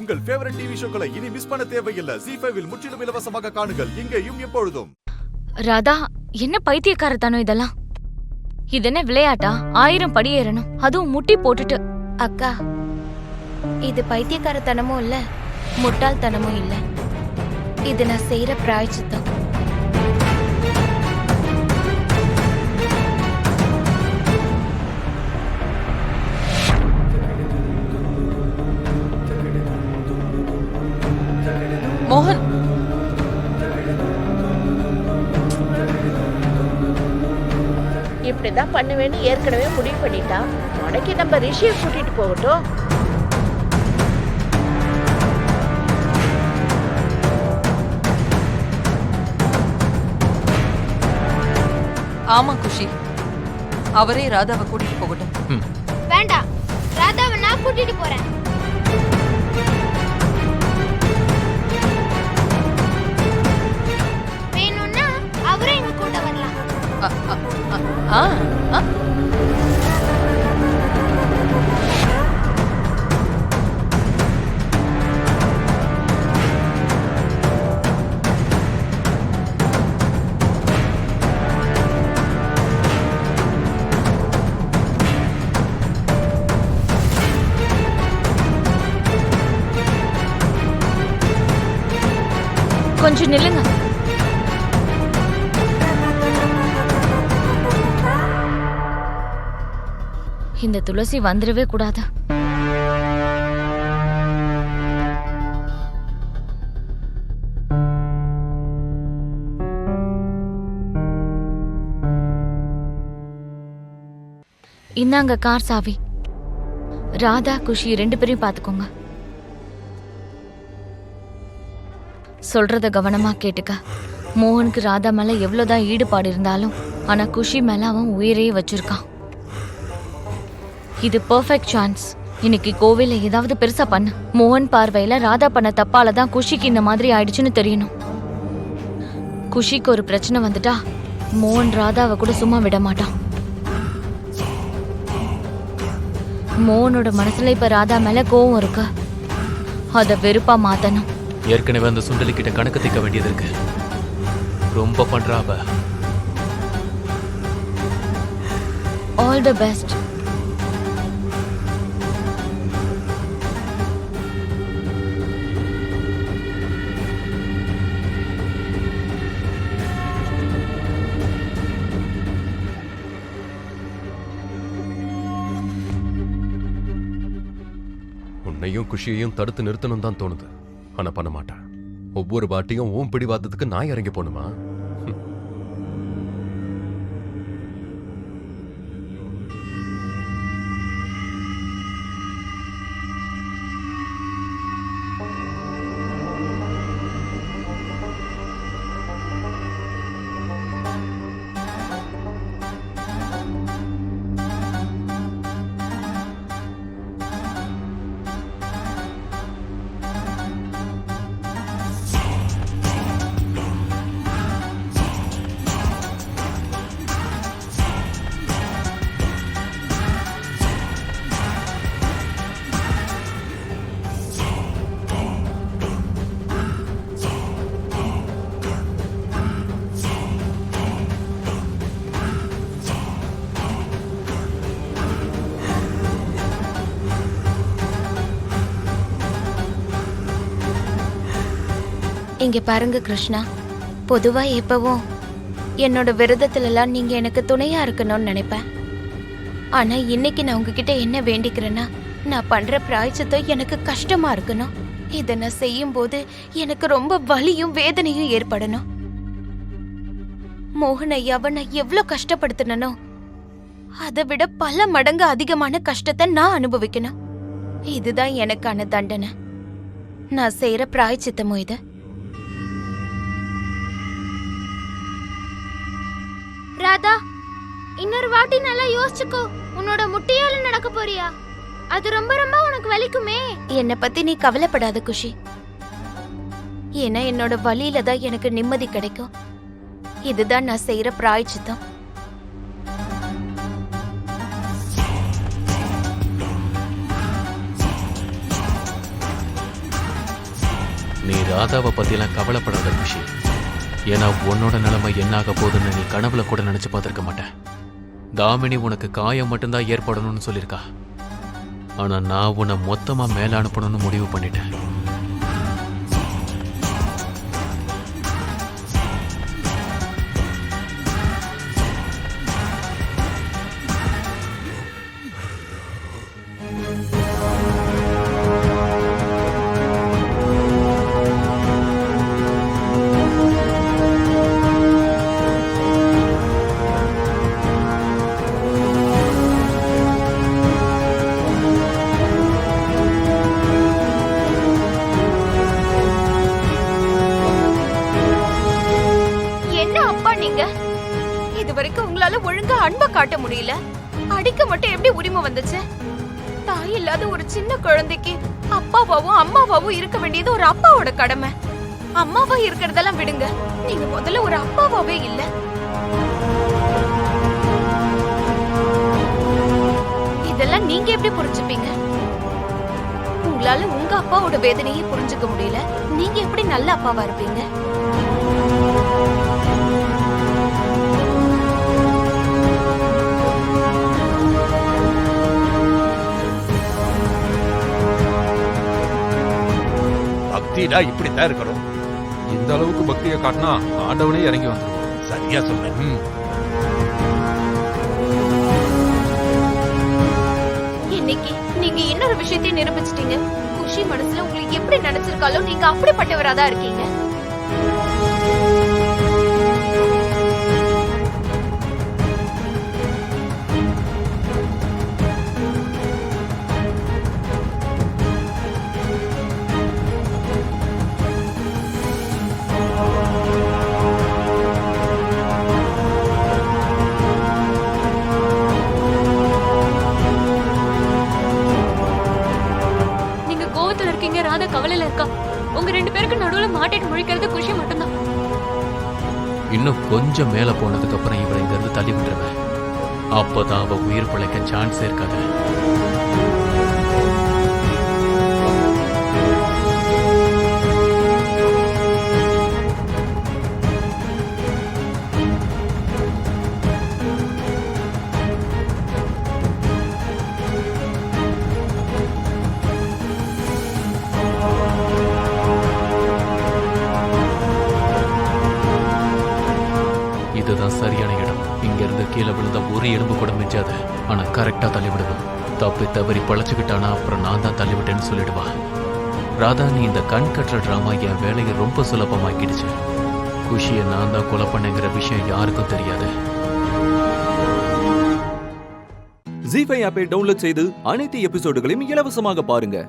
உங்கள் favourite TV ஷோக்களை இனி miss பண்ண தேவையில்லை. ZEE5 இல் முற்றிலும் இலவசமாக காணுங்கள். இங்கேயும் எப்பொழுதும். ராதா, என்ன பைத்தியக்காரத்தானோ இதெல்லாம்? இது என்ன விளையாட்டா? 1000 படி ஏறணும், அதுவும் முட்டி போட்டுட்டு. அக்கா, இது பைத்தியக்காரத்தனமும் இல்ல, முட்டாள்தனமும் இல்ல. இது நான் செய்யற பிராயச்சித்தம். மோகன், இப்படிதான் பண்ணுவேன்னு ஏற்கனவே முடிவு பண்ணிட்டா. உனக்கு நம்ம ரிஷியை கூட்டிட்டு போகட்டும். ஆமா குஷி, அவரே ராதாவை கூட்டிட்டு போகட்டும். வேண்டாம், ராதாவை நான் கூட்டிட்டு போறேன். வேணும்னா அவரே எங்க கூட வரலாம். கொஞ்சம் நில்லுங்க. இந்த துளசி வந்துடவே கூடாது. இந்தாங்க கார் சாவி. ராதா, குஷி 2 பேரையும் பாத்துக்கோங்க. சொல்றத கவனமா கேட்டுக்க. மோகனுக்கு ராதா மேல எவ்வளவுதான் ஈடுபாடு இருந்தாலும் ஆனா குஷி மேல அவன் உயிரையே வச்சிருக்கான். இது பெர்ஃபெக்ட் சான்ஸ். இன்னைக்கு கோவில ஏதாவது பெருசா பண்ணு. மோகன் பார்வையில ராதா பண்ண தப்பாலதான் குஷிக்கு இந்த மாதிரி ஆயிடுச்சுன்னு தெரியணும். குஷிக்கு ஒரு பிரச்சனை வந்துட்டா மோகன் ராதாவை கூட சும்மா விட மாட்டான். மோகனோட மனசுல இப்ப ராதா மேல கோவம் இருக்கு. அத வெறுப்பா மாத்தணும். ஏற்கனவே அந்த சுண்டலி கிட்ட கணக்கு தீர்க்க வேண்டியது இருக்கு. ரொம்ப பண்றா அவ. All the best. உன்னையும் குஷியையும் தடுத்து நிறுத்தணும் தான் தோணுது. ஆனா பண்ண மாட்டேன். ஒவ்வொரு வாட்டியும் ஓம் பிடிவாதத்துக்கு நான் இறங்கி போனுமா? இங்க பாருங்க கிருஷ்ணா, பொதுவா எப்பவும் என்னோட விரதத்துலலாம் நீங்க எனக்கு துணையா இருக்கணும்னு நினைப்பேன். ஆனா இன்னைக்கு நான் உங்ககிட்ட என்ன வேண்டிக்கிறேன்னா, நான் பண்ற பிராயச்சித்தம் எனக்கு கஷ்டமா இருக்கணும். இதை நான் செய்யும் போது எனக்கு ரொம்ப வலியும் வேதனையும் ஏற்படணும். மோகன் ஐயாவை நான் எவ்வளவு கஷ்டப்படுத்தினோ அதை விட பல மடங்கு அதிகமான கஷ்டத்தை நான் அனுபவிக்கணும். இதுதான் எனக்கான தண்டனை. நான் செய்யற பிராயச்சித்தமும் இது. ராதா, இன்னொரு வாட்டி நல்லா யோசிச்சுக்கோ. உன்னோட முட்டியால நடக்க போறியா? அது ரொம்ப ரொம்ப உனக்கு வலிக்குமே. என்னை பத்தி நீ கவலைப்படாத குஷி. ஏன்னா என்னோட வலியில தான் எனக்கு நிம்மதி கிடைக்கும். இதுதான் நான் செய்யற பிராயச்சித்தம். நீ ராதாவை பத்தியெல்லாம் கவலைப்படாத குஷி. ஏன்னா உன்னோட நிலைமை என்னாக போகுதுன்னு நீ கனவுல கூட நினைச்சு பார்த்திருக்க மாட்டேன். தாமினி உனக்கு காயம் மட்டும்தான் ஏற்படணும்னு சொல்லியிருக்கா. ஆனா நான் உன்னை மொத்தமா மேல அனுப்பணும்னு முடிவு பண்ணிட்டேன். என்ன அப்பா நீங்க? இது வரைக்கும் உங்களால ஒழுங்கா அன்பை காட்ட முடியல. அடிக்க மட்டும் எப்படி உரிமை வந்துச்சு? தாய் இல்லாத ஒரு சின்ன குழந்தைக்கு அப்பாவாவும் அம்மாவாவும் இருக்க வேண்டியது ஒரு அப்பாவோட கடமை. அம்மாவா இருக்கிறதெல்லாம் விடுங்க, நீங்க முதல்ல ஒரு அப்பாவாவே இல்ல. இதெல்லாம் நீங்க எப்படி புரிஞ்சுப்பீங்க? உங்களால உங்க அப்பாவோட வேதனையை புரிஞ்சுக்க முடியல, நீங்க எப்படி நல்ல அப்பாவா இருப்பீங்க? பக்திடா இப்படித்தான் இருக்கணும். இந்த அளவுக்கு பக்தியை காட்டினா ஆண்டவனே இறங்கி வந்துருவான். சரியா சொன்னேன். இன்னைக்கு நீங்க இன்னொரு விஷயத்தை நிரூபிச்சிட்டீங்க. குஷி மனசுல உங்களுக்கு எப்படி நினைச்சிருக்காலோ நீங்க அப்படிப்பட்டவராதான் இருக்கீங்க. நீங்க கோவத்துல இருக்கீங்க, ராதா கவலையில இருக்கா. உங்க 2 பேருக்கு நடுவுல மாட்டிட்டு முழிக்கிறது குஷி மட்டும்தான். இன்னும் கொஞ்சம் மேல போனதுக்கு அப்புறம் இவரை இங்க இருந்து தள்ளி விட்டுருவேன். அப்பதான் அவ உயிர் பிழைக்க சான்ஸ் இருக்காது. இதுதான் சரியான இடம். இங்க இருந்து கீழே விழுந்த ஒரு எலும்பு கூட மிஞ்சாத. ஆனா கரெக்டா தள்ளி விடணும். தப்பி தவறி பழச்சுக்கிட்டானா அப்புறம் நான் தான் தள்ளிவிட்டேன்னு சொல்லிடுவா. ராதா, நீ இந்த கண் கட்டுற டிராமா என் வேலையை ரொம்ப சுலபமாக்கிடுச்சு. குஷியை நான் தான் கொலை பண்ணேங்கிற விஷயம் யாருக்கும் தெரியாது. ஜீ5 ஆப்பை டவுன்லோட் செய்து அனைத்து எபிசோடுகளையும் இலவசமாக பாருங்க.